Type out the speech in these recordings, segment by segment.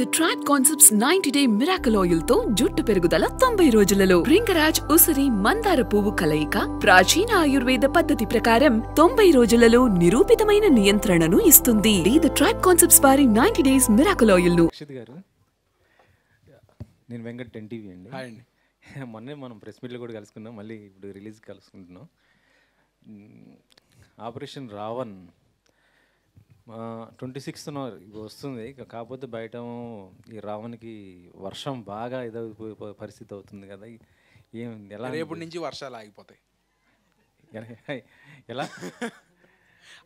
The Trad Concepts 90-day Miracle Oil తో జుట్టు పెరుగుదల 90 రోజులలో రింగరాజ్ ఉసిరి మందార పువ్వు కలయిక ప్రాచీన ఆయుర్వేద పద్ధతి ప్రకారం 90 రోజులలో నిరూపితమైన నియంత్రణను ఇస్తుంది. The Trad Concepts వారి 90 days Miracle Oil ను అక్షిత్ గారు, నేను వెంకట్ 10 టీవీ అండి. హాయ్ అండి. మొన్నే మనం ప్రెస్ మీట్లో కూడా కలుసుకున్నాం, మళ్ళీ ఇప్పుడు రిలీజ్ కలుసుకుంటున్నాం. ఆపరేషన్ రావణ్ 26th వస్తుంది. కాకపోతే బయట ఈ రావణ్కి వర్షం బాగా ఇదైపోయే పరిస్థితి అవుతుంది కదా, ఏం ఎలా? రేపటి నుంచి వర్షాలు ఆగిపోతాయి. ఎలా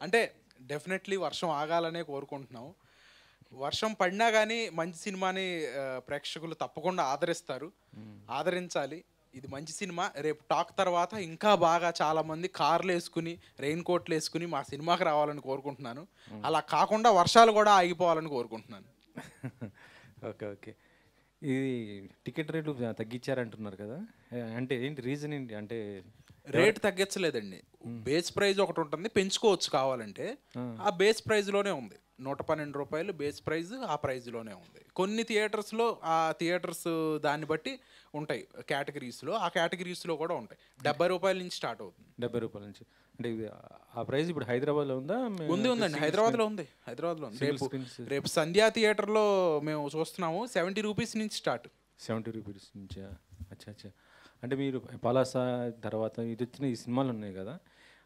అంటే డెఫినెట్లీ వర్షం ఆగాలనే కోరుకుంటున్నాం. వర్షం పడినా కానీ మంచి సినిమాని ప్రేక్షకులు తప్పకుండా ఆదరిస్తారు, ఆదరించాలి. ఇది మంచి సినిమా. రేపు టాక్ తర్వాత ఇంకా బాగా చాలామంది కార్లు వేసుకుని రెయిన్ కోట్లు వేసుకుని మా సినిమాకి రావాలని కోరుకుంటున్నాను. అలా కాకుండా వర్షాలు కూడా ఆగిపోవాలని కోరుకుంటున్నాను. Okay okay. ఇది టికెట్ రేట్లు తగ్గించారంటున్నారు కదా, అంటే ఏంటి రీజన్ ఏంటి? అంటే రేట్ తగ్గించలేదండి, బేస్ ప్రైజ్ ఒకటి ఉంటుంది, పెంచుకోవచ్చు కావాలంటే. ఆ బేస్ ప్రైజ్లోనే ఉంది, 112 రూపాయలు బేస్ ప్రైజ్. ఆ ప్రైజ్లోనే ఉంది. కొన్ని థియేటర్స్లో ఆ థియేటర్స్ దాన్ని బట్టి ఉంటాయి కేటగిరీస్లో, ఆ కేటగిరీస్లో కూడా ఉంటాయి. 70 రూపాయల నుంచి స్టార్ట్ అవుతుంది. 70 రూపాయల నుంచి. అంటే ఆ ప్రైస్ ఇప్పుడు హైదరాబాద్లో ఉందా? ఉందండి, హైదరాబాద్లో ఉంది. రేపు సంధ్యా థియేటర్లో మేము చూస్తున్నాము. 70 రూపీస్ నుంచి స్టార్ట్. 70 రూపీస్ నుంచా? అచ్చా అచ్చా. అంటే మీరు పలాస తర్వాత ఇది వచ్చిన ఈ సినిమాలు ఉన్నాయి కదా,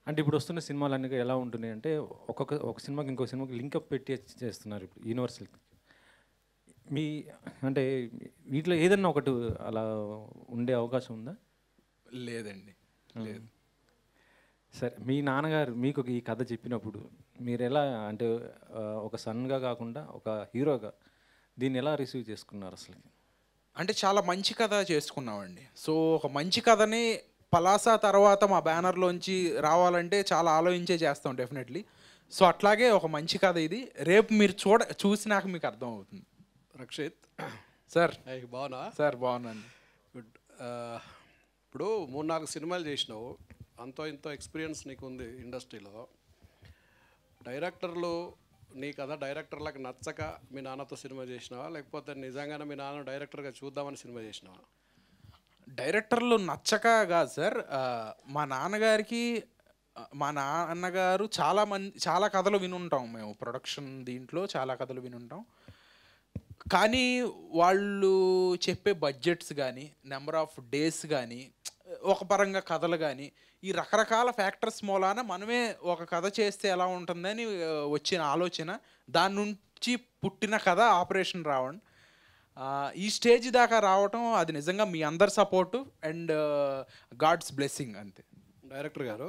అంటే ఇప్పుడు వస్తున్న సినిమాలు అన్నీ ఎలా ఉంటున్నాయి అంటే ఒక సినిమాకి ఇంకో సినిమాకి లింకప్ పెట్టి చేస్తున్నారు ఇప్పుడు యూనివర్సల్. మీ అంటే వీటిలో ఏదన్నా ఒకటి అలా ఉండే అవకాశం ఉందా? లేదండి, లేదు. సరే, మీ నాన్నగారు మీకు ఈ కథ చెప్పినప్పుడు మీరు ఎలా, అంటే ఒక సన్గా కాకుండా ఒక హీరోగా దీన్ని ఎలా రిసీవ్ చేసుకున్నారు అసలు? అంటే చాలా మంచి కథ చేసుకున్నామండి. సో ఒక మంచి కథని పలాస తర్వాత మా బ్యానర్లోంచి రావాలంటే చాలా ఆలోచించే చేస్తాం డెఫినెట్లీ. సో అట్లాగే ఒక మంచి కథ ఇది. రేపు మీరు చూసినాక మీకు అర్థం అవుతుంది. రక్షిత్ సార్. బాగున్నా సార్? బాగున్నాను. గుడ్. ఇప్పుడు 3-4 సినిమాలు చేసినావు, అంతో ఇంతో ఎక్స్పీరియన్స్ నీకు ఉంది ఇండస్ట్రీలో. డైరెక్టర్లు నీ కథ డైరెక్టర్లకు నచ్చక మీ నాన్నతో సినిమా చేసినావా, లేకపోతే నిజంగానే మీ నాన్న డైరెక్టర్గా చూద్దామని సినిమా చేసినావా? డైరెక్టర్లు నచ్చక కాదు సార్. మా నాన్నగారికి, మా నాన్నగారు చాలా కథలు వినుంటాం మేము, ప్రొడక్షన్ దీంట్లో చాలా కథలు వినుంటాం. కానీ వాళ్ళు చెప్పే బడ్జెట్స్ కానీ, నెంబర్ ఆఫ్ డేస్ కానీ, ఒక పరంగా కథలు కానీ, ఈ రకరకాల ఫ్యాక్టర్స్ మూలాన మనమే ఒక కథ చేస్తే ఎలా ఉంటుందని వచ్చిన ఆలోచన, దాని నుంచి పుట్టిన కథ ఆపరేషన్ రావణ్. ఈ స్టేజ్ దాకా రావటం అది నిజంగా మీ అందరి సపోర్టు అండ్ గాడ్స్ బ్లెస్సింగ్ అంతే. డైరెక్టర్ గారు,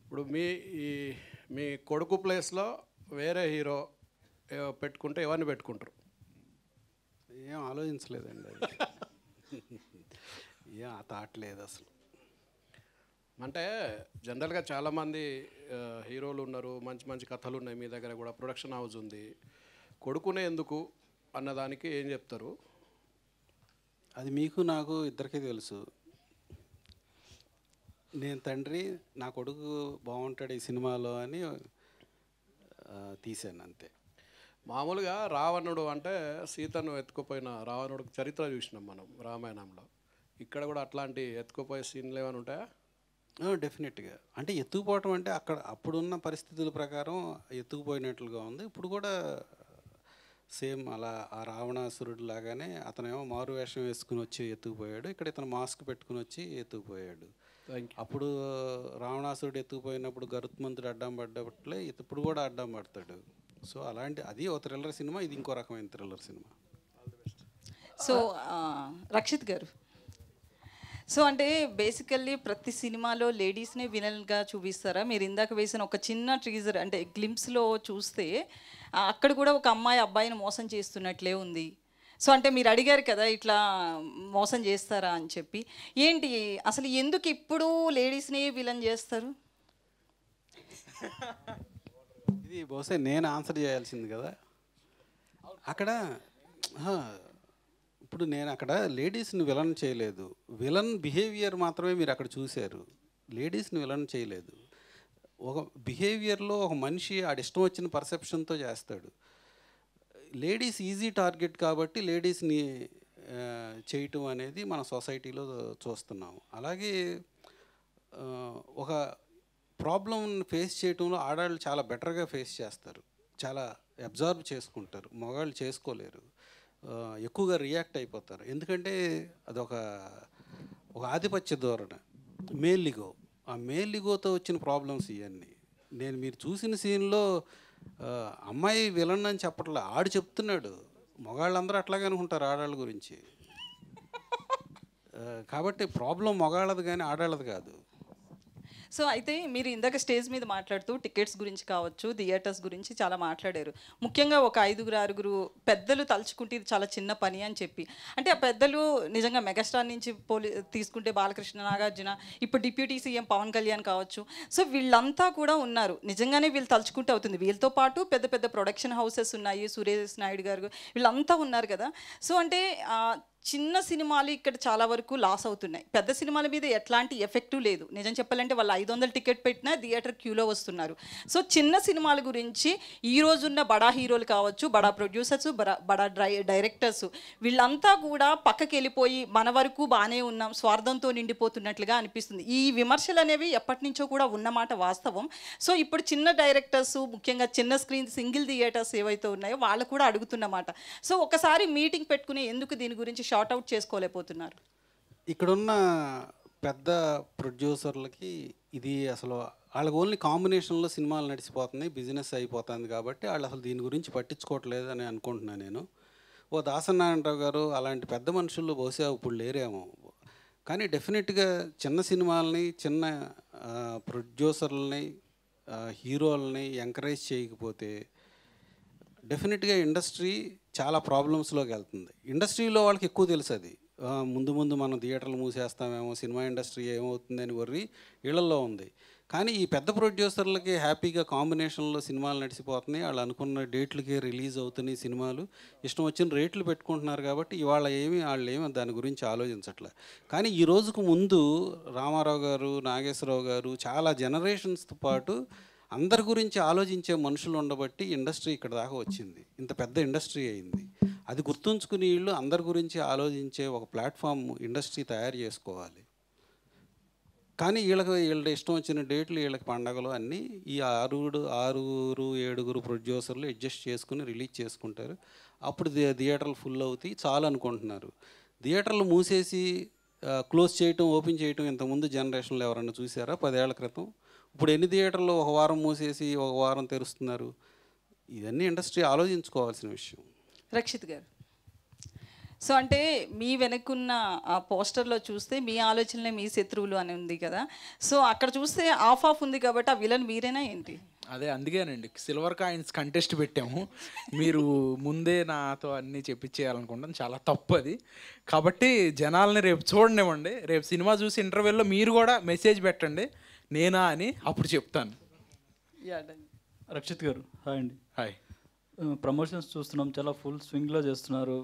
ఇప్పుడు మీ కొడుకు ప్లేస్లో వేరే హీరో పెట్టుకుంటే ఎవరిని పెట్టుకుంటారు? ఏం ఆలోచించలేదండి, ఏం ఆ థాట్ లేదు అసలు. అంటే జనరల్గా చాలామంది హీరోలు ఉన్నారు, మంచి మంచి కథలు ఉన్నాయి, మీ దగ్గర కూడా ప్రొడక్షన్ హౌస్ ఉంది. కొడుకునే ఎందుకు అన్నదానికి ఏం చెప్తారు? అది మీకు నాకు ఇద్దరికీ తెలుసు. నేను తండ్రి, నా కొడుకు బాగుంటాడు ఈ సినిమాలో అని తీశాను అంతే. మామూలుగా రావణుడు అంటే సీతను ఎత్తుకుపోయిన రావణుడికి చరిత్ర చూసినాం మనం రామాయణంలో. ఇక్కడ కూడా అట్లాంటి ఎత్తుకుపోయే సీన్లు ఏమైనా ఉంటాయా? డెఫినెట్గా. అంటే ఎత్తుకుపోవటం అంటే అప్పుడున్న పరిస్థితుల ప్రకారం ఎత్తుకుపోయినట్లుగా ఉంది. ఇప్పుడు కూడా సేమ్ అలా ఆ రావణాసురుడు లాగానే అతనేమో మారు వేషం వేసుకుని వచ్చి ఎత్తుకుపోయాడు, ఇక్కడ ఇతను మాస్క్ పెట్టుకుని వచ్చి ఎత్తుకుపోయాడు. అప్పుడు రావణాసురుడు ఎత్తుకుపోయినప్పుడు గరుత్మంతుడు అడ్డం పడ్డట్లే ఇప్పుడు కూడా అడ్డం పడతాడు. సో అలాంటి అది ఒక థ్రిల్లర్ సినిమా, ఇది ఇంకో రకమైన థ్రిల్లర్ సినిమా. సో రక్షిత్ గారు, సో అంటే బేసికల్లీ ప్రతి సినిమాలో లేడీస్నే విలన్గా చూపిస్తారా? మీరు ఇందాక వేసిన ఒక చిన్న టీజర్ అంటే గ్లింప్స్లో చూస్తే అక్కడ కూడా ఒక అమ్మాయి అబ్బాయిని మోసం చేస్తున్నట్లే ఉంది. సో అంటే మీరు అడిగారు కదా ఇట్లా మోసం చేస్తారా అని చెప్పి, ఏంటి అసలు ఎందుకు ఇప్పుడు లేడీస్ని విలన్ చేస్తారు? ఇది బహుశా నేను ఆన్సర్ చేయాల్సింది కదా అక్కడ. ఇప్పుడు నేను అక్కడ లేడీస్ని విలన్ చేయలేదు, విలన్ బిహేవియర్ మాత్రమే మీరు అక్కడ చూశారు, లేడీస్ని విలన్ చేయలేదు. ఒక బిహేవియర్లో ఒక మనిషి ఆడిష్టం వచ్చిన పర్సెప్షన్తో చేస్తాడు. లేడీస్ ఈజీ టార్గెట్ కాబట్టి లేడీస్ని చేయటం అనేది మన సొసైటీలో చూస్తున్నాము. అలాగే ఒక ప్రాబ్లం ఫేస్ చేయటంలో ఆడవాళ్ళు చాలా బెటర్గా ఫేస్ చేస్తారు, చాలా అబ్జర్వ్ చేసుకుంటారు, మగవాళ్ళు చేసుకోలేరు, ఎక్కువగా రియాక్ట్ అయిపోతారు. ఎందుకంటే అదొక ఆధిపత్య ధోరణి, మేల్ ఈగో. ఆ మేల్ ఈగోతో వచ్చిన ప్రాబ్లమ్స్ ఇవన్నీ. మీరు చూసిన సీన్లో అమ్మాయి విలన్ అని చెప్పట్లే, ఆడు చెప్తున్నాడు. మగాళ్ళందరూ అట్లాగే అనుకుంటారు ఆడవాళ్ళ గురించి. కాబట్టి ప్రాబ్లం మగాళ్ళది కానీ ఆడవాళ్ళది కాదు. సో అయితే మీరు ఇందాక స్టేజ్ మీద మాట్లాడుతూ టికెట్స్ గురించి కావచ్చు, థియేటర్స్ గురించి చాలా మాట్లాడారు. ముఖ్యంగా ఒక 5-6 పెద్దలు తలుచుకుంటే ఇది చాలా చిన్న పని అని చెప్పి, అంటే ఆ పెద్దలు నిజంగా మెగాస్టార్ నుంచి తీసుకుంటే బాలకృష్ణ, నాగార్జున, ఇప్పుడు డిప్యూటీ సీఎం పవన్ కళ్యాణ్ కావచ్చు. సో వీళ్ళంతా కూడా ఉన్నారు. నిజంగానే వీళ్ళు తలుచుకుంటే అవుతుంది. వీళ్ళతో పాటు పెద్ద పెద్ద ప్రొడక్షన్ హౌసెస్ ఉన్నాయి, సురేష్ నాయుడు గారు, వీళ్ళంతా ఉన్నారు కదా. సో అంటే చిన్న సినిమాలు ఇక్కడ చాలా వరకు లాస్ అవుతున్నాయి. పెద్ద సినిమాల మీద ఎట్లాంటి ఎఫెక్టు లేదు. నిజం చెప్పాలంటే వాళ్ళు 500 టికెట్ పెట్టినా థియేటర్ క్యూలో వస్తున్నారు. సో చిన్న సినిమాల గురించి ఈ రోజున్న బడా హీరోలు కావచ్చు, బడా ప్రొడ్యూసర్స్, బడా డైరెక్టర్స్, వీళ్ళంతా కూడా పక్కకి వెళ్ళిపోయి మన వరకు బాగానే ఉన్నాం, స్వార్థంతో నిండిపోతున్నట్లుగా అనిపిస్తుంది. ఈ విమర్శలు అనేవి ఎప్పటి నుంచో కూడా ఉన్నమాట వాస్తవం. సో ఇప్పుడు చిన్న డైరెక్టర్స్, ముఖ్యంగా చిన్న స్క్రీన్ సింగిల్ థియేటర్స్ ఏవైతే ఉన్నాయో వాళ్ళు కూడా అడుగుతున్నమాట. సో ఒకసారి మీటింగ్ పెట్టుకుని ఎందుకు దీని గురించి షార్ట్ అవుట్ చేసుకోలేకపోతున్నారు? ఇక్కడున్న పెద్ద ప్రొడ్యూసర్లకి ఇది అసలు వాళ్ళకి ఓన్లీ కాంబినేషన్లో సినిమాలు నడిచిపోతున్నాయి, బిజినెస్ అయిపోతుంది కాబట్టి వాళ్ళు అసలు దీని గురించి పట్టించుకోవట్లేదు అని అనుకుంటున్నాను నేను. దాసనారాయణరావు గారు అలాంటి పెద్ద మనుషులు బహుశా ఇప్పుడు లేరేమో. కానీ డెఫినెట్గా చిన్న సినిమాలని, చిన్న ప్రొడ్యూసర్లని, హీరోలని ఎంకరేజ్ చేయకపోతే డెఫినెట్గా ఇండస్ట్రీ చాలా ప్రాబ్లమ్స్లోకి వెళ్తుంది. ఇండస్ట్రీలో వాళ్ళకి ఎక్కువ తెలుసు అది. ముందు మనం థియేటర్లు మూసేస్తామేమో, సినిమా ఇండస్ట్రీ ఏమవుతుందని వర్రి వీళ్ళల్లో ఉంది. కానీ ఈ పెద్ద ప్రొడ్యూసర్లకి హ్యాపీగా కాంబినేషన్లో సినిమాలు నడిచిపోతున్నాయి, వాళ్ళు అనుకున్న డేట్లకే రిలీజ్ అవుతున్నాయి సినిమాలు, ఇష్టం వచ్చిన రేట్లు పెట్టుకుంటున్నారు. కాబట్టి ఇవాళ వాళ్ళు ఏమి దాని గురించి ఆలోచించట్లే. కానీ ఈ రోజుకు ముందు రామారావు గారు, నాగేశ్వరరావు గారు చాలా జనరేషన్స్తో పాటు అందరి గురించి ఆలోచించే మనుషులు ఉండబట్టి ఇండస్ట్రీ ఇక్కడ దాకా వచ్చింది, ఇంత పెద్ద ఇండస్ట్రీ అయింది. అది గుర్తుంచుకుని వీళ్ళు అందరి గురించి ఆలోచించే ఒక ప్లాట్ఫామ్ ఇండస్ట్రీ తయారు చేసుకోవాలి. కానీ వీళ్ళ ఇష్టం వచ్చిన డేట్లు, వీళ్ళకి పండగలు అన్నీ ఈ 6-7 ప్రొడ్యూసర్లు అడ్జస్ట్ చేసుకుని రిలీజ్ చేసుకుంటారు. అప్పుడు థియేటర్లు ఫుల్ అవుతాయి చాలు అనుకుంటున్నారు. థియేటర్లు మూసేసి క్లోజ్ చేయటం, ఓపెన్ చేయటం ఇంతకుముందు జనరేషన్లో ఎవరన్నా చూసారా 10 ఏళ్ల క్రితం? ఇప్పుడు ఎన్ని థియేటర్లు ఒక వారం మూసేసి ఒక వారం తెరుస్తున్నారు? ఇవన్నీ ఇండస్ట్రీ ఆలోచించుకోవాల్సిన విషయం. రక్షిత్ గారు, సో అంటే మీ వెనక్కున్న ఆ పోస్టర్లో చూస్తే మీ ఆలోచనలే మీ శత్రువులు అని ఉంది కదా. సో అక్కడ చూస్తే ఆఫ్ ఉంది కాబట్టి ఆ విలన్ మీరేనా ఏంటి? అదే అందుకేనండి సిల్వర్ కాయిన్స్ కంటెస్ట్ పెట్టాము. మీరు ముందే నాతో అన్నీ చెప్పించేయాలనుకుంటాను, చాలా తప్పు అది. కాబట్టి జనాల్ని రేపు చూడనివ్వండి. రేపు సినిమా చూసి ఇంటర్వెల్లో మీరు కూడా మెసేజ్ పెట్టండి నేనా అని, అప్పుడు చెప్తాను. రక్షిత్ గారు హాయ్ అండి. హాయ్. ప్రమోషన్స్ చూస్తున్నాం, చాలా ఫుల్ స్వింగ్లో చేస్తున్నారు.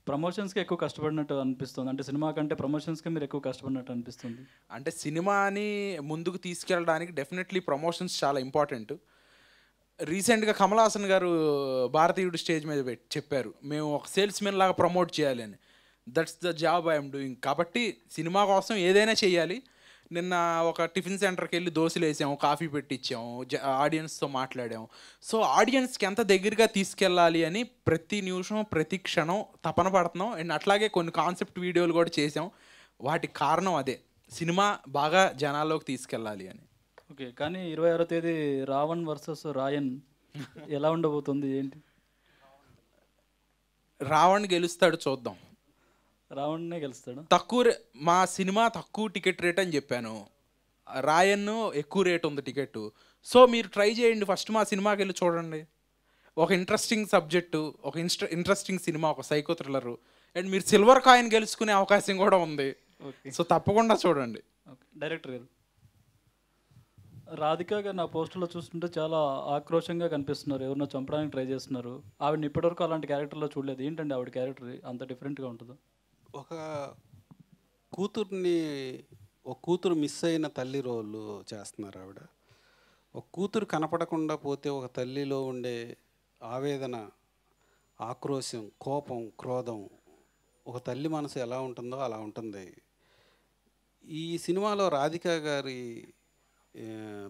ప్రమోషన్స్కి ఎక్కువ కష్టపడినట్టు అనిపిస్తుంది, అంటే సినిమా కంటే ప్రమోషన్స్కి మీరు ఎక్కువ కష్టపడినట్టు అనిపిస్తుంది. అంటే సినిమాని ముందుకు తీసుకెళ్ళడానికి డెఫినెట్లీ ప్రమోషన్స్ చాలా ఇంపార్టెంట్. రీసెంట్గా కమల్ హాసన్ గారు భారతీయుడు స్టేజ్ మీద చెప్పారు, మేము ఒక సేల్స్మెన్ లాగా ప్రమోట్ చేయాలి అని. That's the job I'm doing. కాబట్టి సినిమా కోసం ఏదైనా చేయాలి. నిన్న ఒక టిఫిన్ సెంటర్కి వెళ్ళి దోశలు వేసాము, కాఫీ పెట్టించాము, ఆడియన్స్తో మాట్లాడాము. సో ఆడియన్స్కి ఎంత దగ్గరగా తీసుకెళ్ళాలి అని ప్రతి నిమిషం, ప్రతి క్షణం తపన పడుతున్నాం. అండ్ అట్లాగే కొన్ని కాన్సెప్ట్ వీడియోలు కూడా చేసాం. వాటికి కారణం అదే, సినిమా బాగా జనాల్లోకి తీసుకెళ్ళాలి అని. ఓకే, కానీ 26వ తేదీ రావణ్ వర్సెస్ రాయన్ ఎలా ఉండబోతుంది ఏంటి? రావణ్ గెలుస్తాడు, చూద్దాం. రావణ్నే గెలుస్తాడు. మా సినిమా తక్కువ టికెట్ రేట్ అని చెప్పాను, రాయన్ ఎక్కువ రేట్ ఉంది టికెట్. సో మీరు ట్రై చేయండి, ఫస్ట్ మా సినిమాకి వెళ్ళి చూడండి. ఒక ఇంట్రెస్టింగ్ సబ్జెక్టు, ఒక ఇంట్రెస్టింగ్ సినిమా, ఒక సైకో థ్రిల్లర్. అండ్ మీరు సిల్వర్ కాయిన్ గెలుచుకునే అవకాశం కూడా ఉంది. సో తప్పకుండా చూడండి. ఓకే, డైరెక్టర్ గారు, రాధిక గారు నా పోస్టర్లో చూస్తుంటే చాలా ఆక్రోషంగా కనిపిస్తున్నారు, ఎవరినో చంపడానికి ట్రై చేస్తున్నారు. ఆవిడని ఇప్పటివరకు అలాంటి క్యారెక్టర్లో చూడలేదు. ఏంటండి ఆవిడ క్యారెక్టర్ అంత డిఫరెంట్గా ఉంటుందో? ఒక కూతురు మిస్ అయిన తల్లి రోలు చేస్తున్నారు ఆవిడ. ఒక కూతురు కనపడకుండా పోతే ఒక తల్లిలో ఉండే ఆవేదన, ఆక్రోశం, కోపం, క్రోధం, ఒక తల్లి మనసు ఎలా ఉంటుందో అలా ఉంటుంది. ఈ సినిమాలో రాధిక గారి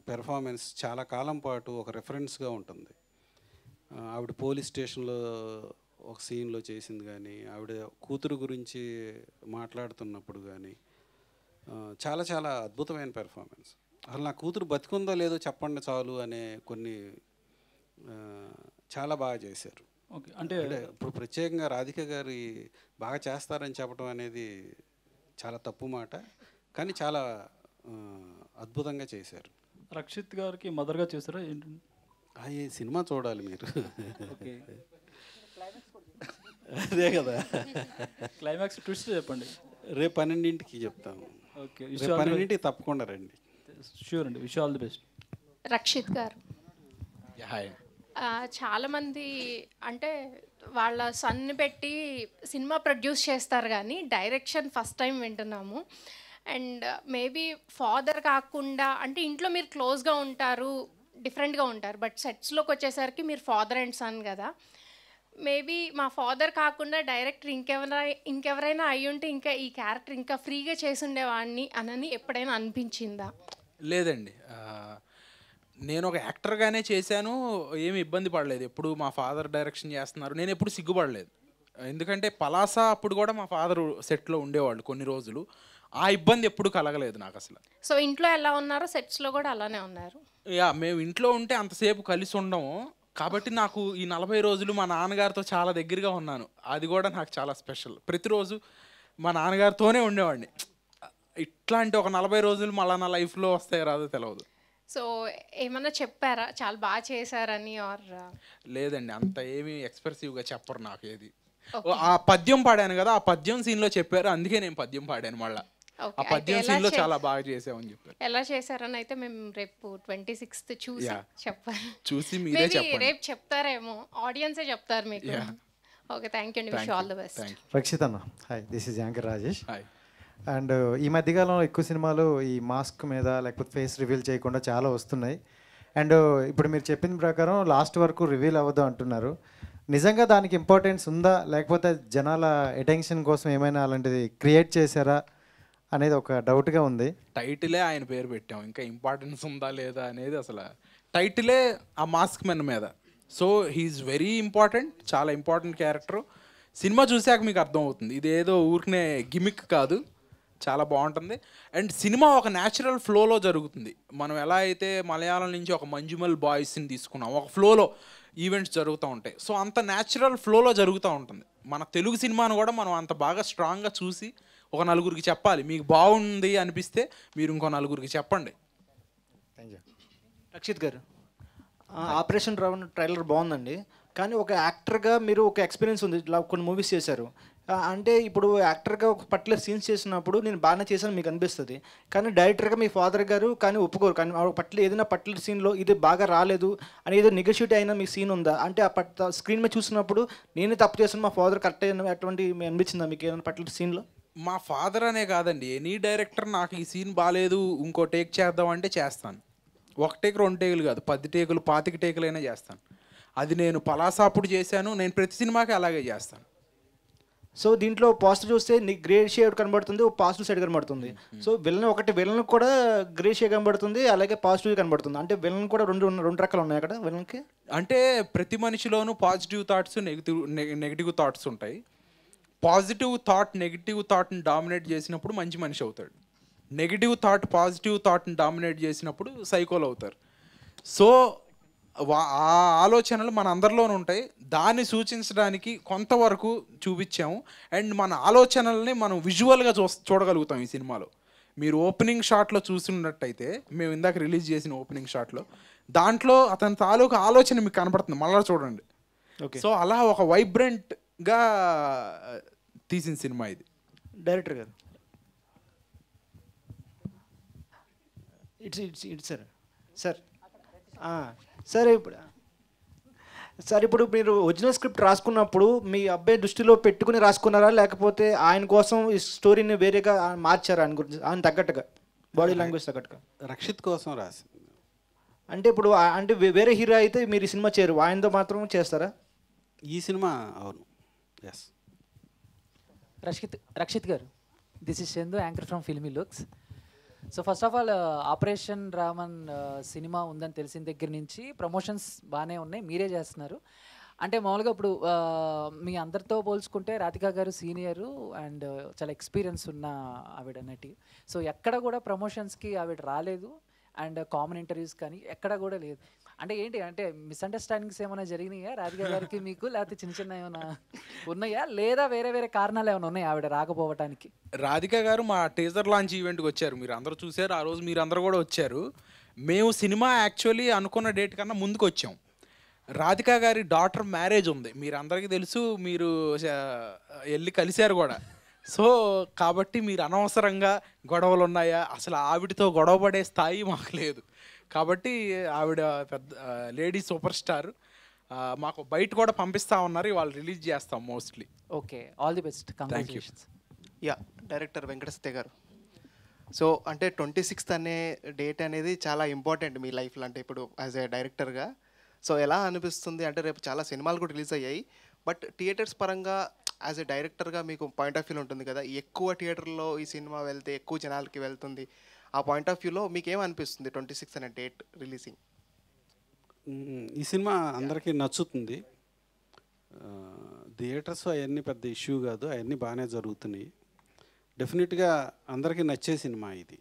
పెర్ఫార్మెన్స్ చాలా కాలం పాటు ఒక రెఫరెన్స్గా ఉంటుంది. ఆవిడ పోలీస్ స్టేషన్లో ఒక సీన్లో చేసింది కానీ, ఆవిడ కూతురు గురించి మాట్లాడుతున్నప్పుడు కానీ చాలా చాలా అద్భుతమైన పెర్ఫార్మెన్స్. అసలు నా కూతురు బతికుందో లేదో చెప్పండి చాలు అనే కొన్ని చాలా బాగా చేశారు. ఓకే, అంటే ఇప్పుడు ప్రత్యేకంగా రాధిక గారి బాగా చేస్తారని చెప్పడం అనేది చాలా తప్పు మాట, కానీ చాలా అద్భుతంగా చేశారు. రక్షిత్ గారికి మదర్గా చేశారా ఏంటి? ఈ సినిమా చూడాలి మీరు. ఓకే, అదే కదా. క్లైమాక్స్ ట్విస్ట్ చెప్పండి. రేపు 12ంటికి చెప్తాము. ఓకే, రేపు 12ంటికి తప్పకుండా రండి. షూర్ అండి, wish all the best. Rakshit గారు, హాయ్. చాలామంది అంటే వాళ్ళ సన్ని పెట్టి సినిమా ప్రొడ్యూస్ చేస్తారు కానీ డైరెక్షన్ ఫస్ట్ టైం వింటున్నాము. అండ్ మేబీ ఫాదర్ కాకుండా అంటే ఇంట్లో మీరు క్లోజ్గా ఉంటారు, డిఫరెంట్గా ఉంటారు, బట్ సెట్స్లోకి వచ్చేసరికి మీరు ఫాదర్ అండ్ సన్ కదా. మేబీ మా ఫాదర్ కాకుండా డైరెక్టర్ ఇంకెవరైనా అయ్యి ఉంటే ఇంకా ఈ క్యారెక్టర్ ఇంకా ఫ్రీగా చేసి ఉండేవాడిని అని ఎప్పుడైనా అనిపించిందా? లేదండి, నేను ఒక యాక్టర్గానే చేశాను, ఏమి ఇబ్బంది పడలేదు. ఎప్పుడు మా ఫాదర్ డైరెక్షన్ చేస్తున్నారు, నేను ఎప్పుడు సిగ్గుపడలేదు. ఎందుకంటే పలాస అప్పుడు కూడా మా ఫాదర్ సెట్లో ఉండేవాళ్ళు కొన్ని రోజులు, ఆ ఇబ్బంది ఎప్పుడు కలగలేదు నాకు అసలు. సో ఇంట్లో ఎలా ఉన్నారో సెట్స్లో కూడా అలానే ఉన్నారు? మేము ఇంట్లో ఉంటే అంతసేపు కలిసి ఉండము కాబట్టి నాకు ఈ 40 రోజులు మా నాన్నగారితో చాలా దగ్గరగా ఉన్నాను. అది కూడా నాకు చాలా స్పెషల్. ప్రతిరోజు మా నాన్నగారితోనే ఉండేవాడిని. ఇట్లాంటి ఒక 40 రోజులు మళ్ళీ నా లైఫ్లో వస్తాయో రాదో తెలియదు. సో ఏమన్నా చెప్పారా చాలా బాగా చేశారని? ఆర్ లేదండి, అంత ఏమీ ఎక్స్ప్రెసివ్గా చెప్పరు నాకు ఏది. ఆ పద్యం పాడాను కదా, ఆ పద్యం సీన్లో చెప్పారు, అందుకే నేను పద్యం పాడాను. మళ్ళీ ఆ పద్యం సీన్లో చాలా బాగా చేసామని చెప్పారు. ఎలా చేశారని అయితే మేము రేపు 26th చూసి చెప్పాలి. చూసి మీరే చెప్పండి. రేపు చెప్తారేమో, ఆడియన్సే చెప్తారు మీకు. ఓకే, థ్యాంక్ యూ అండి, wish all the best. Rakshit అన్న, hi, this is anchor Rajesh. Hi. And ఈ మధ్యకాలంలో ఎక్కువ సినిమాలు ఈ మాస్క్ మీద లేకపోతే ఫేస్ రివీల్ చేయకుండా చాలా వస్తున్నాయి. అండ్ ఇప్పుడు మీరు చెప్పిన ప్రకారం లాస్ట్ వరకు రివీల్ అవ్వదు అంటున్నారు. నిజంగా దానికి ఇంపార్టెన్స్ ఉందా, లేకపోతే జనాల అటెన్షన్ కోసం ఏమైనా అలాంటిది క్రియేట్ చేశారా అనేది ఒక డౌట్గా ఉంది. టైటిలే ఆయన పేరు పెట్టాం, ఇంకా ఇంపార్టెన్స్ ఉందా లేదా అనేది అసలు టైటిలే ఆ మాస్క్ మెన్ మీద. సో హీఈస్ వెరీ ఇంపార్టెంట్, చాలా ఇంపార్టెంట్ క్యారెక్టర్. సినిమా చూశాక మీకు అర్థమవుతుంది, ఇదేదో ఊరికనే గిమిక్ కాదు, చాలా బాగుంటుంది. అండ్ సినిమా ఒక న్యాచురల్ ఫ్లోలో జరుగుతుంది. మనం ఎలా అయితే మలయాళం నుంచి ఒక మంజుమల్ బాయ్స్ని తీసుకున్నాం, ఒక ఫ్లోలో ఈవెంట్స్ జరుగుతూ ఉంటాయి. సో అంత న్యాచురల్ ఫ్లోలో జరుగుతూ ఉంటుంది. మన తెలుగు సినిమాను కూడా మనం అంత బాగా స్ట్రాంగ్గా చూసి ఒక నలుగురికి చెప్పాలి. మీకు బాగుంది అనిపిస్తే మీరు ఇంకో నలుగురికి చెప్పండి. Thank you. రక్షిత్ గారు, ఆపరేషన్ రావణ్ ట్రైలర్ బాగుందండి, కానీ ఒక యాక్టర్గా మీరు ఒక ఎక్స్పీరియన్స్ ఉంది, కొన్ని మూవీస్ చేశారు. అంటే ఇప్పుడు యాక్టర్గా ఒక పర్టికులర్ సీన్స్ చేసినప్పుడు నేను బాగానే చేశాను మీకు అనిపిస్తుంది, కానీ డైరెక్టర్గా మీ ఫాదర్ గారు కానీ ఒప్పుకోరు. కానీ ఏదైనా పర్టికులర్ సీన్లో ఇది బాగా రాలేదు అని ఏదో నెగోషియేట్ అయినా మీ సీన్ ఉందా? అంటే ఆ స్క్రీన్ మీద చూసినప్పుడు నేనే తప్పు చేస్తాను, మా ఫాదర్ కరెక్ట్ అయిన అటువంటి అనిపించిందా మీకు ఏదైనా పర్టికులర్ సీన్లో? మా ఫాదర్ అనే కాదండి, ఎనీ డైరెక్టర్ నాకు ఈ సీన్ బాగాలేదు ఇంకో టేక్ చేద్దాం అంటే చేస్తాను. 1 టేక్ 2 టేకులు కాదు, 10 టేకులు 25 టేకులైనా చేస్తాను. అది నేను పలాసా అప్పుడు చేశాను, నేను ప్రతి సినిమాకి అలాగే చేస్తాను. సో దీంట్లో పాజిటివ్ చూస్తే గ్రే షేడ్ కనబడుతుంది, పాజిటివ్ సైడ్ కనబడుతుంది. సో విలన్ కూడా గ్రే షేడ్ కనబడుతుంది, అలాగే పాజిటివ్ కనబడుతుంది. అంటే విలన్ కూడా రెండు రకాలు ఉన్నాయి అక్కడ విలన్కి. అంటే ప్రతి మనిషిలోనూ పాజిటివ్ థాట్స్ నెగిటివ్ థాట్స్ ఉంటాయి. పాజిటివ్ థాట్ నెగిటివ్ థాట్ని డామినేట్ చేసినప్పుడు మంచి మనిషి అవుతాడు. నెగిటివ్ థాట్ పాజిటివ్ థాట్ని డామినేట్ చేసినప్పుడు సైకోలు అవుతారు. సో ఆ ఆలోచనలు మన అందరిలోనూ ఉంటాయి, దాన్ని సూచించడానికి కొంతవరకు చూపించాము. అండ్ మన ఆలోచనల్ని మనం విజువల్గా చూడగలుగుతాం ఈ సినిమాలో. మీరు ఓపెనింగ్ షాట్లో చూసినట్టయితే, మేము ఇందాక రిలీజ్ చేసిన ఓపెనింగ్ షాట్లో దాంట్లో అతని తాలూకు ఆలోచన మీకు కనపడుతుంది, మళ్ళీ చూడండి. సో అలా ఒక వైబ్రెంట్గా తీసిన సినిమా ఇది. డైరెక్టర్ గారు, ఇట్స్ సార్ ఇప్పుడు మీరు ఒరిజినల్ స్క్రిప్ట్ రాసుకున్నప్పుడు మీ అబ్బాయి దృష్టిలో పెట్టుకుని రాసుకున్నారా, లేకపోతే ఆయన కోసం ఈ స్టోరీని వేరేగా మార్చారా? ఆయన గురించి ఆయన తగ్గట్టుగా, బాడీ లాంగ్వేజ్ తగ్గట్టుగా? రక్షిత్ కోసం రాసింది. అంటే ఇప్పుడు అంటే వేరే హీరో అయితే మీరు ఈ సినిమా చేయరు, ఆయనతో మాత్రం చేస్తారా? ఈ సినిమా అవును. ఎస్. రక్షిత్ గారు, this is Chandu, anchor from Filmy Looks. So first of all Operation Raavan సినిమా ఉందని తెలిసిన దగ్గర నుంచి ప్రమోషన్స్ బాగానే ఉన్నాయి, మీరే చేస్తున్నారు. అంటే మామూలుగా ఇప్పుడు మీ అందరితో పోల్చుకుంటే రాధికా గారు సీనియరు అండ్ చాలా ఎక్స్పీరియన్స్ ఉన్న ఆవిడ నటి. సో ఎక్కడ కూడా ప్రమోషన్స్కి ఆవిడ రాలేదు అండ్ కామన్ ఇంటర్వ్యూస్ కానీ ఎక్కడ కూడా లేదు. అంటే ఏంటి అంటే మిస్అండర్స్టాండింగ్స్ ఏమైనా జరిగినాయా రాధికా గారికి మీకు, లేకపోతే చిన్న చిన్న ఏమైనా ఉన్నాయా, లేదా వేరే వేరే కారణాలు ఏమైనా ఉన్నాయా ఆవిడ రాకపోవటానికి? రాధికా గారు మా టీజర్ లాంచ్ ఈవెంట్కి వచ్చారు, మీరు అందరూ చూశారు. ఆ రోజు మీరు అందరూ కూడా వచ్చారు. మేము సినిమా యాక్చువల్లీ అనుకున్న డేట్ కన్నా ముందుకు వచ్చాం. రాధికా గారి డాటర్ మ్యారేజ్ ఉంది, మీరు అందరికీ తెలుసు, మీరు వెళ్ళి కలిశారు కూడా. సో కాబట్టి మీరు అనవసరంగా గొడవలు ఉన్నాయా, అసలు ఆవిడతో గొడవ పడే స్థాయి మాకు లేదు. కాబట్టి ఆవిడ పెద్ద లేడీ సూపర్ స్టార్, మాకు బయట కూడా పంపిస్తా ఉన్నారు, వాళ్ళు రిలీజ్ చేస్తాం mostly. Okay, all the best, congratulations. Yeah, director Venkateswara గారు. సో అంటే 26th అనే డేట్ అనేది చాలా ఇంపార్టెంట్ మీ లైఫ్లో, అంటే ఇప్పుడు యాజ్ ఏ డైరెక్టర్గా. సో ఎలా అనిపిస్తుంది అంటే రేపు చాలా సినిమాలు కూడా రిలీజ్ అయ్యాయి, బట్ థియేటర్స్ పరంగా యాజ్ ఏ డైరెక్టర్గా మీకు పాయింట్ ఆఫ్ వ్యూలో ఉంటుంది కదా, ఎక్కువ థియేటర్లో ఈ సినిమా వెళ్తే ఎక్కువ జనాలకి వెళ్తుంది, ఆ పాయింట్ ఆఫ్ వ్యూలో మీకు ఏమనిపిస్తుంది 26 అనే డేట్ రిలీజింగ్? ఈ సినిమా అందరికీ నచ్చుతుంది. థియేటర్స్ అవన్నీ పెద్ద ఇష్యూ కాదు, అవన్నీ బాగానే జరుగుతున్నాయి. డెఫినెట్గా అందరికీ నచ్చే సినిమా ఇది,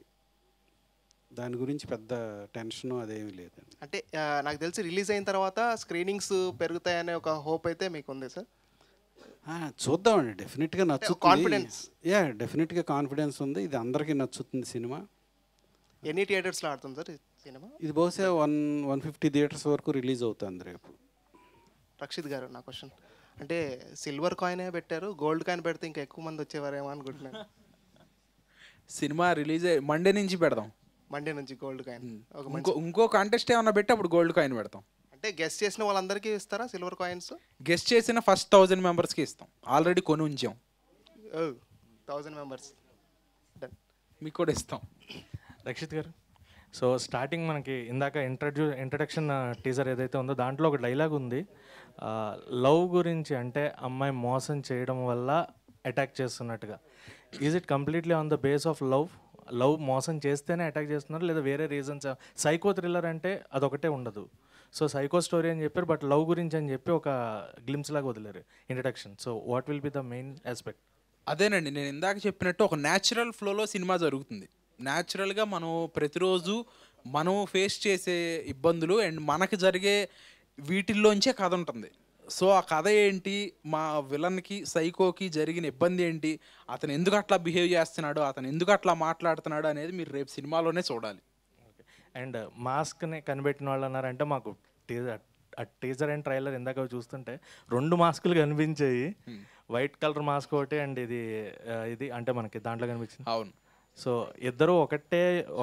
దాని గురించి పెద్ద టెన్షన్ అదేమీ లేదండి. అంటే నాకు తెలిసి రిలీజ్ అయిన తర్వాత స్క్రీనింగ్స్ పెరుగుతాయనే ఒక హోప్ అయితే మీకు ఉంది సార్? చూద్దామండి, డెఫినెట్గా నచ్చుతుంది. కాన్ఫిడెన్స్? యా, డెఫినెట్గా కాన్ఫిడెన్స్ ఉంది, ఇది అందరికీ నచ్చుతుంది సినిమా. ఎన్ని థియేటర్స్లో ఆడుతుంది సార్ సినిమా? ఇది బహుశా 150 థియేటర్స్ వరకు రిలీజ్ అవుతుంది రేపు. రక్షిత్ గారు, నా క్వశ్చన్ అంటే సిల్వర్ కాయినే పెట్టారు, గోల్డ్ కాయిన్ పెడితే ఇంకా ఎక్కువ మంది వచ్చేవారేమో అనుకుంటున్నాను. సినిమా రిలీజ్ మండే నుంచి పెడదాం, మండే నుంచి గోల్డ్ కాయిన్. ఇంకో కాంటెస్ట్ ఏమన్నా పెట్టి అప్పుడు గోల్డ్ కాయిన్ పెడతాం. అంటే గెస్ట్ చేసిన వాళ్ళందరికీ ఇస్తారా సిల్వర్ కాయిన్స్? గెస్ట్ చేసిన ఫస్ట్ 1000 మెంబర్స్కి ఇస్తాం, ఆల్రెడీ కొని ఉంచాం. 1000 మెంబర్స్ మీకు కూడా ఇస్తాం. రక్షిత్ గారు, సో స్టార్టింగ్ మనకి ఇందాక ఇంట్రడక్షన్ టీజర్ ఏదైతే ఉందో దాంట్లో ఒక డైలాగ్ ఉంది, లవ్ గురించి, అంటే అమ్మాయి మోసం చేయడం వల్ల అటాక్ చేస్తున్నట్టుగా. Is it completely on the base of love మోసం చేస్తేనే అటాక్ చేస్తున్నారు, లేదా వేరే రీజన్స్? సైకో థ్రిల్లర్ అంటే అదొకటే ఉండదు. సో సైకో స్టోరీ అని చెప్పారు, బట్ లవ్ గురించి అని చెప్పి ఒక గ్లిమ్స్ లాగా వదిలేరు introduction. So what will be the main aspect? అదేనండి, నేను ఇందాక చెప్పినట్టు ఒక న్యాచురల్ ఫ్లోలో సినిమా జరుగుతుంది. న్యాచురల్గా మనం ప్రతిరోజు మనం ఫేస్ చేసే ఇబ్బందులు అండ్ మనకి జరిగే వీటిల్లోంచే కథ ఉంటుంది. సో ఆ కథ ఏంటి, మా విలన్కి సైకోకి జరిగిన ఇబ్బంది ఏంటి, అతను ఎందుకు అట్లా బిహేవ్ చేస్తున్నాడు, అతను ఎందుకు అట్లా మాట్లాడుతున్నాడు అనేది మీరు రేపు సినిమాలోనే చూడాలి. అండ్ మాస్క్ని కనిపెట్టిన వాళ్ళు అన్నారంటే మాకు టీజర్ అండ్ ట్రైలర్ ఇందాక చూస్తుంటే 2 మాస్కులు కనిపించాయి, వైట్ కలర్ మాస్క్ ఒకటి అండ్ ఇది అంటే మనకి దాంట్లో కనిపించింది. అవును. సో ఇద్దరు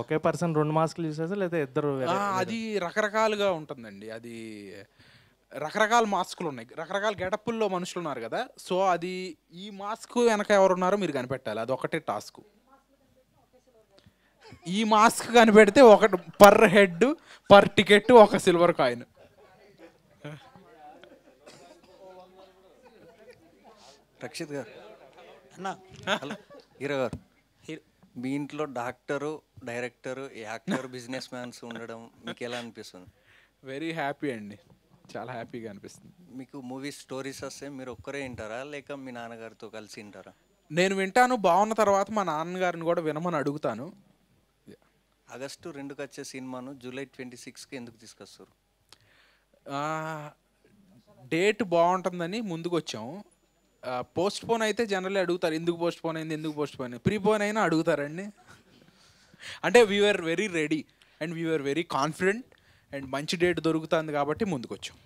ఒకే పర్సన్ 2 మాస్కులు చూసేసా, లేదా ఇద్దరు? అది రకరకాలుగా ఉంటుందండి, అది రకరకాల మాస్కులు ఉన్నాయి, రకరకాల గెటప్పుల్లో మనుషులు ఉన్నారు కదా. సో అది ఈ మాస్క్ వెనక ఎవరున్నారో మీరు కనిపెట్టాలి, అది ఒకటే టాస్క్. ఈ మాస్క్ కనిపెడితే ఒకటి పర్ హెడ్ పర్ టికెట్ ఒక సిల్వర్ కాయిన్. రక్షిత్ గారు అన్న, హీరో గారు, మీ ఇంట్లో doctor, director, actor, business mans ఉండడం మీకు ఎలా అనిపిస్తుంది? వెరీ హ్యాపీ అండి, చాలా హ్యాపీగా అనిపిస్తుంది. మీకు మూవీ స్టోరీస్ వస్తే మీరు ఒక్కరే వింటారా, లేక మీ నాన్నగారితో కలిసి వింటారా? నేను వింటాను, బాగున్న తర్వాత మా నాన్నగారిని కూడా వినమని అడుగుతాను. ఆగస్టు 2కి వచ్చే సినిమాను జూలై 26కి ఎందుకు తీసుకొస్తారు? డేట్ బాగుంటుందని ముందుకు వచ్చాము. పోస్ట్ పోన్ అయితే జనరల్లీ అడుగుతారు, ఎందుకు పోస్ట్ పోన్ అయింది, ఎందుకు పోస్ట్ పోన్ అయింది. ప్రీ పోన్ అయినా అడుగుతారండి. అంటే we're very ready and we're very confident and మంచి డేట్ దొరుకుతుంది కాబట్టి ముందుకు వచ్చాం.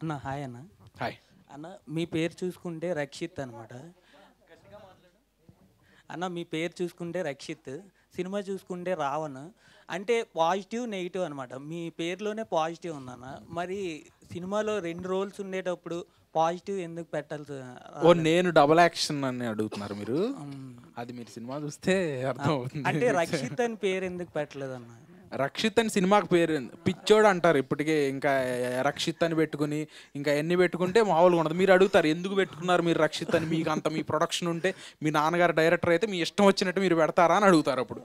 అన్న హాయ్ అన్న. హాయ్ అన్న, మీ పేరు చూసుకుంటే రక్షిత్ అనమాట అన్న. మీ పేరు చూసుకుంటే రక్షిత్, సినిమా చూసుకుంటే రావణ్. అంటే పాజిటివ్ నెగిటివ్ అనమాట, మీ పేరులోనే పాజిటివ్ ఉందన్న. మరి సినిమాలో 2 రోల్స్ ఉండేటప్పుడు పాజిటివ్ ఎందుకు పెట్టాల్సి? నేను డబుల్ యాక్షన్ అని అడుగుతున్నారు మీరు, అది మీరు సినిమా చూస్తే అర్థం అవుతుంది. అంటే రక్షిత్ అని పేరు ఎందుకు పెట్టలేదన్న? రక్షిత్ అని సినిమాకి పేరు పిచ్చోడు అంటారు ఇప్పటికే. ఇంకా రక్షిత్ అని పెట్టుకుని ఇంకా ఎన్ని పెట్టుకుంటే మామూలుగా ఉండదు. మీరు అడుగుతారు ఎందుకు పెట్టుకున్నారు మీరు రక్షిత్ అని, మీకు అంత మీ ప్రొడక్షన్ ఉంటే మీ నాన్నగారు డైరెక్టర్ అయితే మీ ఇష్టం వచ్చినట్టు మీరు పెడతారా అని అడుగుతారు అప్పుడు.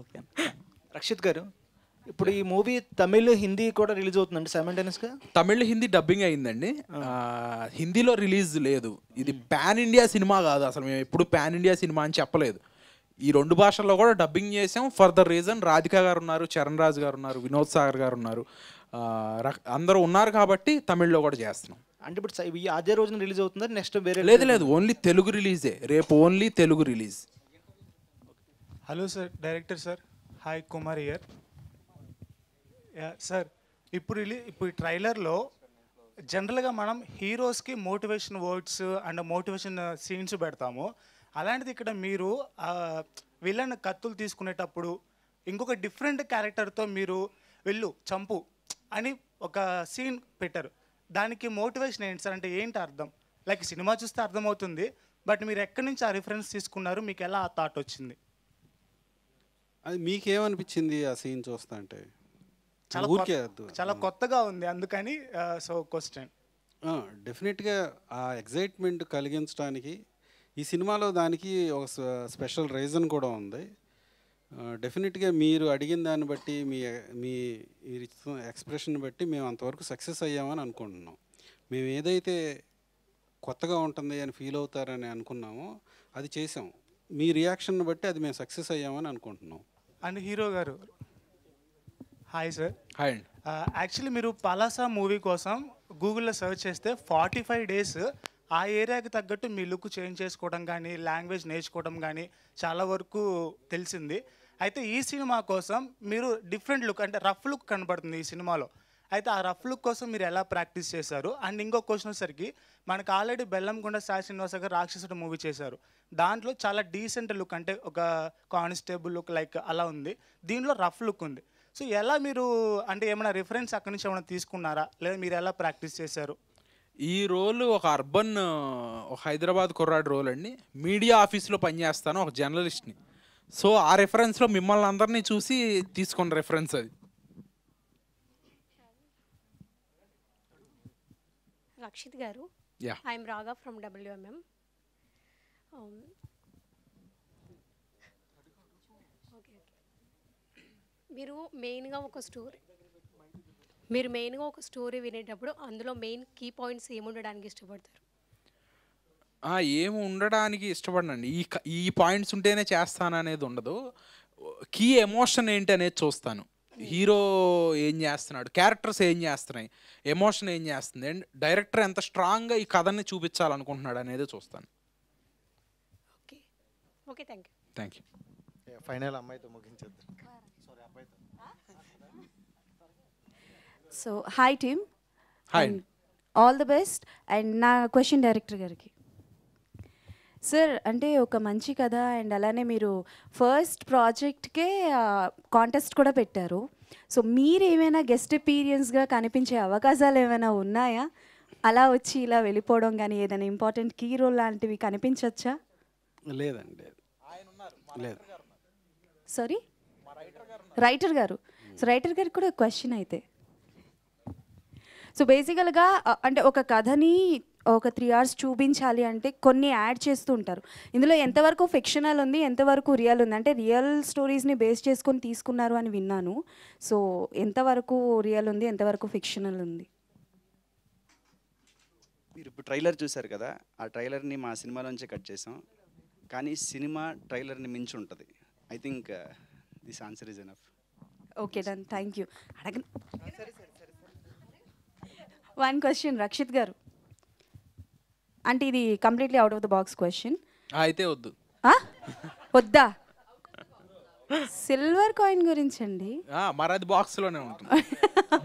ఓకే రక్షిత్ గారు, ఇప్పుడు ఈ మూవీ తమిళ్ హిందీ కూడా రిలీజ్ అవుతుందండి సైమల్టేనియస్గా? తమిళ్ హిందీ డబ్బింగ్ అయిందండి, హిందీలో రిలీజ్ లేదు. ఇది పాన్ ఇండియా సినిమా కాదు, అసలు మేము ఎప్పుడు పాన్ ఇండియా సినిమా అని చెప్పలేదు. ఈ 2 భాషల్లో కూడా డబ్బింగ్ చేసాం. ఫర్ ద రీజన్ రాధిక గారు ఉన్నారు, చరణ్ రాజ్ గారు ఉన్నారు, వినోద్ సాగర్ గారు ఉన్నారు, అందరూ ఉన్నారు కాబట్టి తమిళ్లో కూడా చేస్తున్నాం. అంటే ఇప్పుడు అదే రోజున రిలీజ్ అవుతుందా నెక్స్ట్ వేరే? లేదు ఓన్లీ తెలుగు రిలీజే, రేపు only Telugu release. Hello sir, director sir. Hi, Kumar here. Sir, ఇప్పుడు ఈ ట్రైలర్లో జనరల్గా మనం హీరోస్కి motivation words and motivation scenes పెడతాము. అలాంటిది ఇక్కడ మీరు విలన్ కత్తులు తీసుకునేటప్పుడు ఇంకొక డిఫరెంట్ క్యారెక్టర్తో మీరు వెళ్ళు చంపు అని ఒక సీన్ పెట్టారు. దానికి మోటివేషన్ ఏంటి సార్? అంటే ఏంటి అర్థం? లైక్ సినిమా చూస్తే అర్థమవుతుంది, బట్ మీరు ఎక్కడి నుంచి ఆ రిఫరెన్స్ తీసుకున్నారు? మీకు ఎలా ఆ థాట్ వచ్చింది? అది మీకేమనిపించింది ఆ సీన్ చూస్తా అంటే? చాలా కొత్తగా ఉంది, అందుకని సో క్వశ్చన్. డెఫినెట్గా ఆ ఎగ్జైట్మెంట్ కలిగించడానికి ఈ సినిమాలో దానికి ఒక స్పెషల్ రీజన్ కూడా ఉంది. డెఫినెట్గా మీరు అడిగిన దాన్ని బట్టి మీ ఎక్స్ప్రెషన్ బట్టి మేము అంతవరకు సక్సెస్ అయ్యామని అనుకుంటున్నాం. మేము ఏదైతే కొత్తగా ఉంటుంది అని ఫీల్ అవుతారని అనుకున్నామో అది చేసాం. మీ రియాక్షన్ బట్టి అది మేము సక్సెస్ అయ్యామని అనుకుంటున్నాం. అండ్ హీరో గారు, హాయ్ సార్. హాయ్ అండి. యాక్చువల్లీ మీరు పలాసా మూవీ కోసం గూగుల్లో సెర్చ్ చేస్తే 45 days ఆ ఏరియాకి తగ్గట్టు మీ లుక్ చేంజ్ చేసుకోవడం కానీ లాంగ్వేజ్ నేర్చుకోవడం కానీ చాలా వరకు తెలిసింది. అయితే ఈ సినిమా కోసం మీరు డిఫరెంట్ లుక్ అంటే రఫ్ లుక్ కనబడుతుంది ఈ సినిమాలో. అయితే ఆ రఫ్ లుక్ కోసం మీరు ఎలా ప్రాక్టీస్ చేశారు? అండ్ ఇంకో క్వశ్చన్ వచ్చేసరికి మనకు ఆల్రెడీ బెల్లంకొండ సాయి శ్రీనివాస గారు రాక్షసుడు మూవీ చేశారు. దాంట్లో చాలా డీసెంట్ లుక్ అంటే ఒక కానిస్టేబుల్ లుక్ లైక్ అలా ఉంది. దీనిలో రఫ్ లుక్ ఉంది. సో ఎలా మీరు అంటే ఏమైనా రిఫరెన్స్ అక్కడి నుంచి ఏమైనా తీసుకున్నారా, లేదా మీరు ఎలా ప్రాక్టీస్ చేశారు? ఈ రోల్ ఒక అర్బన్ ఒక హైదరాబాద్ కుర్రాడు రోల్ అండి. మీడియా ఆఫీస్లో పనిచేస్తాను, ఒక జర్నలిస్ట్ని. సో ఆ రెఫరెన్స్లో మిమ్మల్ని అందరినీ చూసి తీసుకున్న రెఫరెన్స్ అది. రక్షిత్ గారు, ఐఎమ్ రాగా ఫ్రమ్ WMM. మీరు మెయిన్గా ఒక స్టోరీ వినేటప్పుడు అందులో మెయిన్ కీ పాయింట్స్ ఏముండడానికి ఇష్టపడతారు? ఏమి ఉండడానికి ఇష్టపడనండి. ఈ పాయింట్స్ ఉంటేనే చేస్తాను అనేది ఉండదు. కీ ఎమోషన్ ఏంటి అనేది చూస్తాను. హీరో ఏం చేస్తున్నాడు, క్యారెక్టర్స్ ఏం చేస్తున్నాయి, ఎమోషన్ ఏం చేస్తుంది, అండ్ డైరెక్టర్ ఎంత స్ట్రాంగ్గా ఈ కథని చూపించాలనుకుంటున్నాడు అనేది చూస్తాను. Okay, thank you. Thank you. Final అమ్మాయితో ముగించేద్దాం. So hi team, hi, all the best. And నా క్వశ్చన్ డైరెక్టర్ గారికి. సార్, అంటే ఒక మంచి కథ అండ్ అలానే మీరు ఫస్ట్ ప్రాజెక్ట్కే కాంటెస్ట్ కూడా పెట్టారు. సో మీరు ఏమైనా గెస్ట్ అపీరియన్స్గా కనిపించే అవకాశాలు ఏమైనా ఉన్నాయా? అలా వచ్చి ఇలా వెళ్ళిపోవడం కానీ ఏదైనా ఇంపార్టెంట్ కీ రోల్ లాంటివి కనిపించవచ్చా? లేదండి, లేదు. సారీ, రైటర్ గారు. సో రైటర్ గారికి కూడా క్వశ్చన్ అయితే, సో బేసికల్గా అంటే ఒక కథని ఒక 3 hours చూపించాలి అంటే కొన్ని యాడ్ చేస్తూ ఉంటారు. ఇందులో ఎంతవరకు ఫిక్షనల్ ఉంది, ఎంతవరకు రియల్ ఉంది? అంటే రియల్ స్టోరీస్ని బేస్ చేసుకొని తీసుకున్నారు అని విన్నాను. సో ఎంతవరకు రియల్ ఉంది, ఎంతవరకు ఫిక్షనల్ ఉంది? మీరు ఇప్పుడు ట్రైలర్ చూశారు కదా, ఆ ట్రైలర్ని మా సినిమాలోంచే కట్ చేసాం. కానీ సినిమా ట్రైలర్ని మించి ఉంటుంది. I think this answer is enough. Okay done, thank you. One question Rakshit గారు, అంటే ఇది completely out of the box question. అయితే వద్దా? సిల్వర్ కాయిన్ గురించి అండి. మరి అది బాక్స్లోనే ఉంటుంది,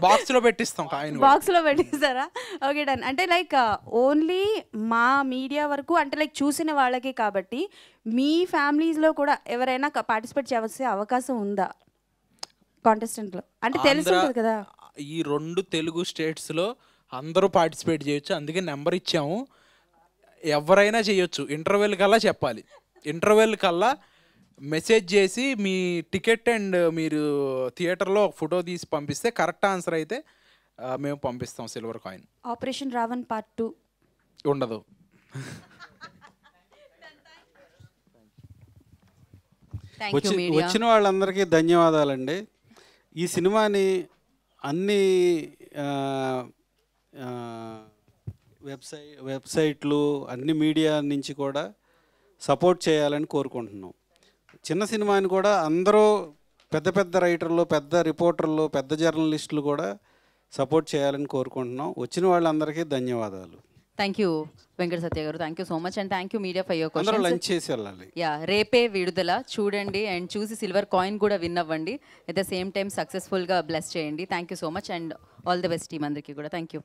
బాక్స్లో పెట్టిస్తాం కాయిన్. బాక్స్లో పెట్టిస్తారా? Okay done. అంటే లైక్ ఓన్లీ మా మీడియా వరకు అంటే లైక్ చూసిన వాళ్ళకి కాబట్టి మీ ఫ్యామిలీస్లో కూడా ఎవరైనా పార్టిసిపేట్ చేసే అవకాశం ఉందా కాంటెస్టెంట్లో? అంటే తెలుసుంటుంది కదా. ఈ 2 తెలుగు స్టేట్స్లో అందరూ పార్టిసిపేట్ చేయొచ్చు, అందుకే నెంబర్ ఇచ్చాము. ఎవరైనా చేయొచ్చు. ఇంటర్వెల్ కల్లా చెప్పాలి. ఇంటర్వెల్ కల్లా మెసేజ్ చేసి మీ టికెట్ అండ్ మీరు థియేటర్లో ఒక ఫోటో తీసి పంపిస్తే కరెక్ట్ ఆన్సర్ అయితే మేము పంపిస్తాం silver coin. Operation Raavan part 2 ఉండదు. వచ్చిన వాళ్ళందరికీ ధన్యవాదాలండి. ఈ సినిమాని అన్ని వెబ్సైట్లు అన్ని మీడియా నుంచి కూడా సపోర్ట్ చేయాలని కోరుకుంటున్నాం. చిన్న సినిమాని కూడా అందరూ పెద్ద పెద్ద రైటర్లు, పెద్ద రిపోర్టర్లు, పెద్ద జర్నలిస్టులు కూడా సపోర్ట్ చేయాలని కోరుకుంటున్నాం. వచ్చిన వాళ్ళందరికీ ధన్యవాదాలు. థ్యాంక్ యూ వెంకట సత్య గారు, thank you so much and thank you media for your అందరూ లంచ్ క్వశ్చన్స్. చేసి వెళ్ళాలి. యా, రేపే విడుదల చూడండి అండ్ చూసి సిల్వర్ కాయిన్ కూడా విన్ అవ్వండి. అట్ ద సేమ్ టైం సక్సెస్ఫుల్గా బ్లెస్ చేయండి. Thank you so much and all the best team అందరికీ కూడా. Thank you.